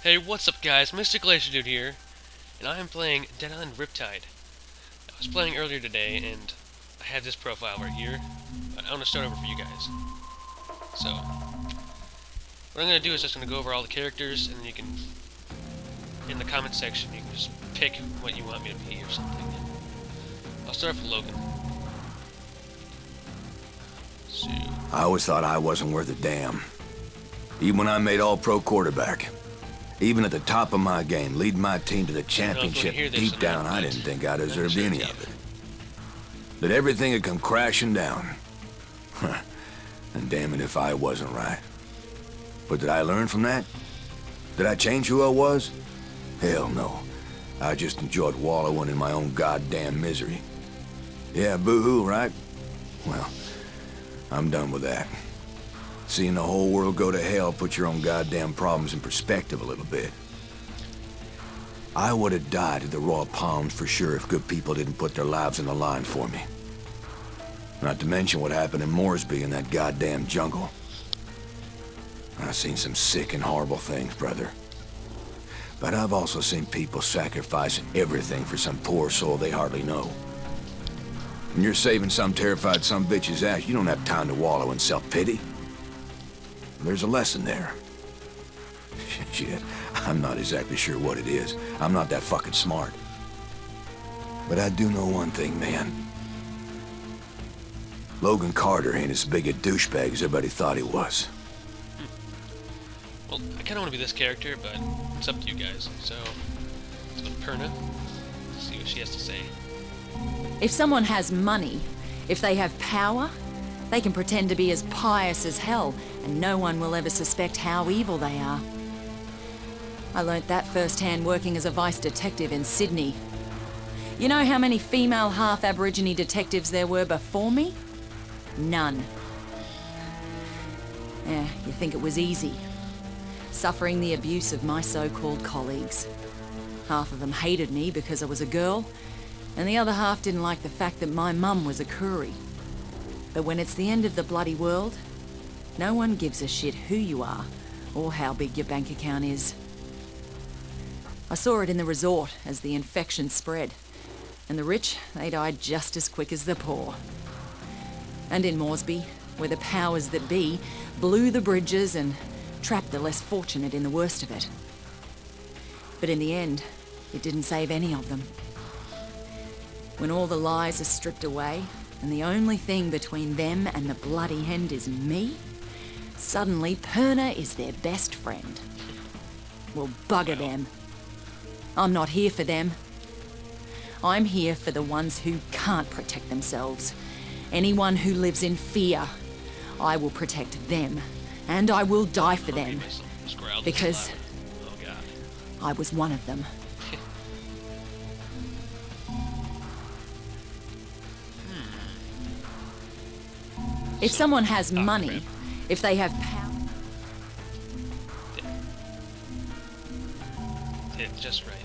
Hey, what's up guys? Mr. Glacier Dude here, and I am playing Dead Island Riptide. I was playing earlier today, and I had this profile right here, but I want to start over for you guys. So, what I'm going to do is just going to go over all the characters, and then you can, in the comment section, you can just pick what you want me to be or something. I'll start off with Logan. So, I always thought I wasn't worth a damn. Even when I made all-pro quarterback. Even at the top of my game, leading my team to the championship, deep down I didn't think I deserved any of it. That everything had come crashing down. And damn it if I wasn't right. But did I learn from that? Did I change who I was? Hell no. I just enjoyed wallowing in my own goddamn misery. Yeah, boo-hoo, right? Well, I'm done with that. Seeing the whole world go to hell puts your own goddamn problems in perspective a little bit. I would have died at the Royal Palms for sure if good people didn't put their lives on the line for me. Not to mention what happened in Moresby in that goddamn jungle. I've seen some sick and horrible things, brother. But I've also seen people sacrificing everything for some poor soul they hardly know. When you're saving some terrified some bitch's ass, you don't have time to wallow in self-pity. There's a lesson there. Shit, I'm not exactly sure what it is. I'm not that fucking smart. But I do know one thing, man. Logan Carter ain't as big a douchebag as everybody thought he was. well, I kind of want to be this character, but it's up to you guys. So, let's go to Perna, see what she has to say. If someone has money, if they have power, they can pretend to be as pious as hell, and no one will ever suspect how evil they are. I learnt that firsthand working as a vice detective in Sydney. You know how many female half-Aborigine detectives there were before me? None. Yeah, you think it was easy. Suffering the abuse of my so-called colleagues. Half of them hated me because I was a girl, and the other half didn't like the fact that my mum was a Koori. But when it's the end of the bloody world, no one gives a shit who you are or how big your bank account is. I saw it in the resort as the infection spread, and the rich, they died just as quick as the poor. And in Moresby, where the powers that be blew the bridges and trapped the less fortunate in the worst of it. But in the end, it didn't save any of them. When all the lies are stripped away, and the only thing between them and the bloody end is me, suddenly Perna is their best friend. Well, bugger them. I'm not here for them. I'm here for the ones who can't protect themselves. Anyone who lives in fear. I will protect them, and I will die for them. Because I was one of them. If someone has money, if they have power... Yeah, just right.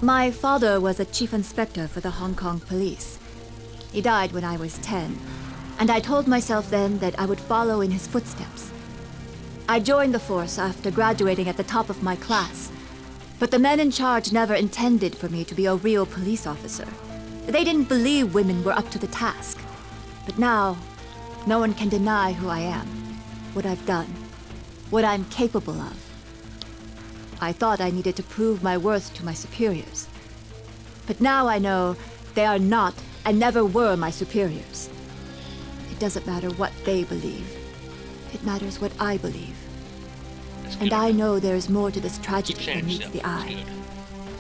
My father was a chief inspector for the Hong Kong police. He died when I was 10, and I told myself then that I would follow in his footsteps. I joined the force after graduating at the top of my class, but the men in charge never intended for me to be a real police officer. They didn't believe women were up to the task. But now, no one can deny who I am, what I've done, what I'm capable of. I thought I needed to prove my worth to my superiors. But now I know they are not and never were my superiors. It doesn't matter what they believe. It matters what I believe. And I know there is more to this tragedy than meets the eye.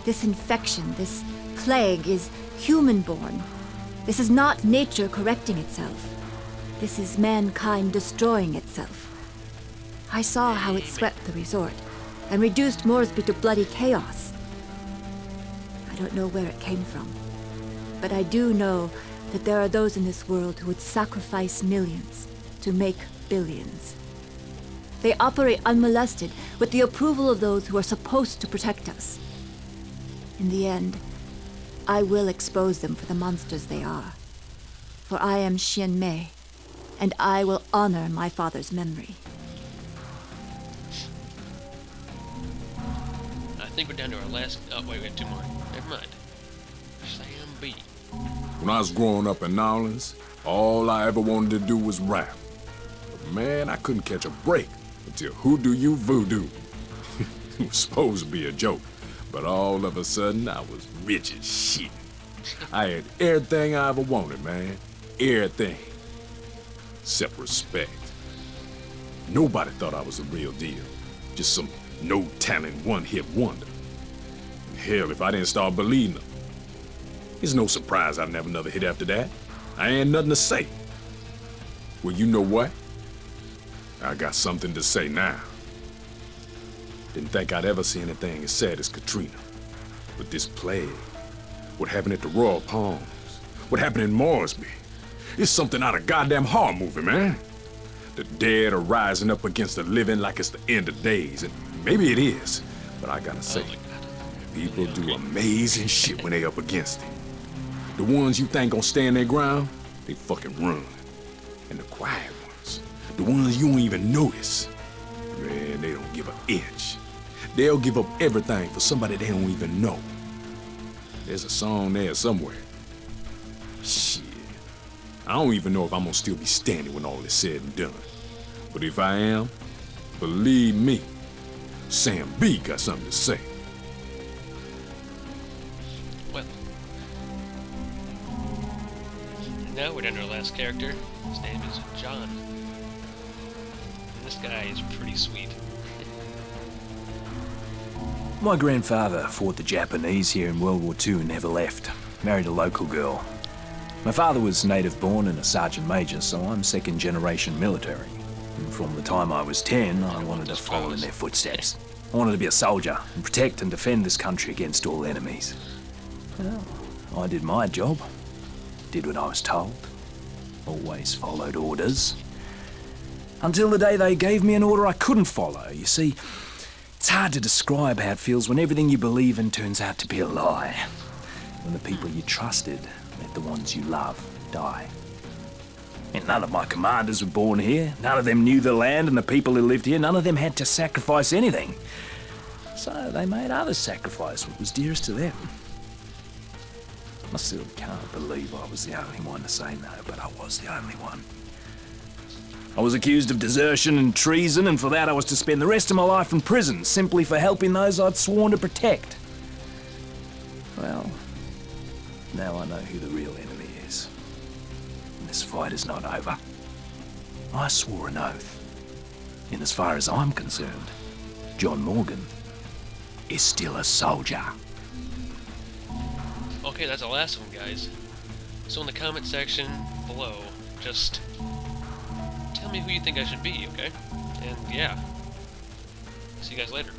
This infection, this plague is human-born. This is not nature correcting itself. This is mankind destroying itself. I saw how it swept the resort and reduced Moresby to bloody chaos. I don't know where it came from, but I do know that there are those in this world who would sacrifice millions to make billions. They operate unmolested with the approval of those who are supposed to protect us. In the end, I will expose them for the monsters they are. For I am Xian Mei, and I will honor my father's memory. think we're down to our last... Oh, wait, we have two more. Never mind. Sam B. When I was growing up in New Orleans, all I ever wanted to do was rap. But man, I couldn't catch a break until Who Do You Voodoo? It was supposed to be a joke, but all of a sudden I was rich as shit. I had everything I ever wanted, man. Everything. Except respect. Nobody thought I was the real deal. Just some no-talent one-hit wonder. Hell, if I didn't start believing them, it's no surprise I'd never another hit after that. I ain't nothing to say. Well, you know what? I got something to say now. Didn't think I'd ever see anything as sad as Katrina. But this plague, what happened at the Royal Palms, what happened in Moresby, it's something out of goddamn horror movie, man. The dead are rising up against the living like it's the end of days, and maybe it is, but I gotta say, people do amazing shit when they up against it. The ones you think gonna stand their ground, they fucking run. And the quiet ones, the ones you don't even notice, man, they don't give an inch. They'll give up everything for somebody they don't even know. There's a song there somewhere. Shit. I don't even know if I'm gonna still be standing when all is said and done. But if I am, believe me, Sam B got something to say. Well. Now we're down to our last character. His name is John. And this guy is pretty sweet. My grandfather fought the Japanese here in World War II and never left. Married a local girl. My father was native born and a sergeant major, so I'm second generation military. And from the time I was 10, I wanted to follow in their footsteps. I wanted to be a soldier and protect and defend this country against all enemies. Well, I did my job. Did what I was told. Always followed orders. Until the day they gave me an order I couldn't follow. You see, it's hard to describe how it feels when everything you believe in turns out to be a lie. When the people you trusted let the ones you love die. And none of my commanders were born here. None of them knew the land and the people who lived here. None of them had to sacrifice anything. So they made others sacrifice what was dearest to them. I still can't believe I was the only one to say no, but I was the only one. I was accused of desertion and treason, and for that I was to spend the rest of my life in prison, simply for helping those I'd sworn to protect. Well, now I know who the real enemy is. And this fight is not over. I swore an oath. And as far as I'm concerned, John Morgan is still a soldier. Okay, that's the last one, guys. So in the comment section below, just tell me who you think I should be, okay? And yeah, see you guys later.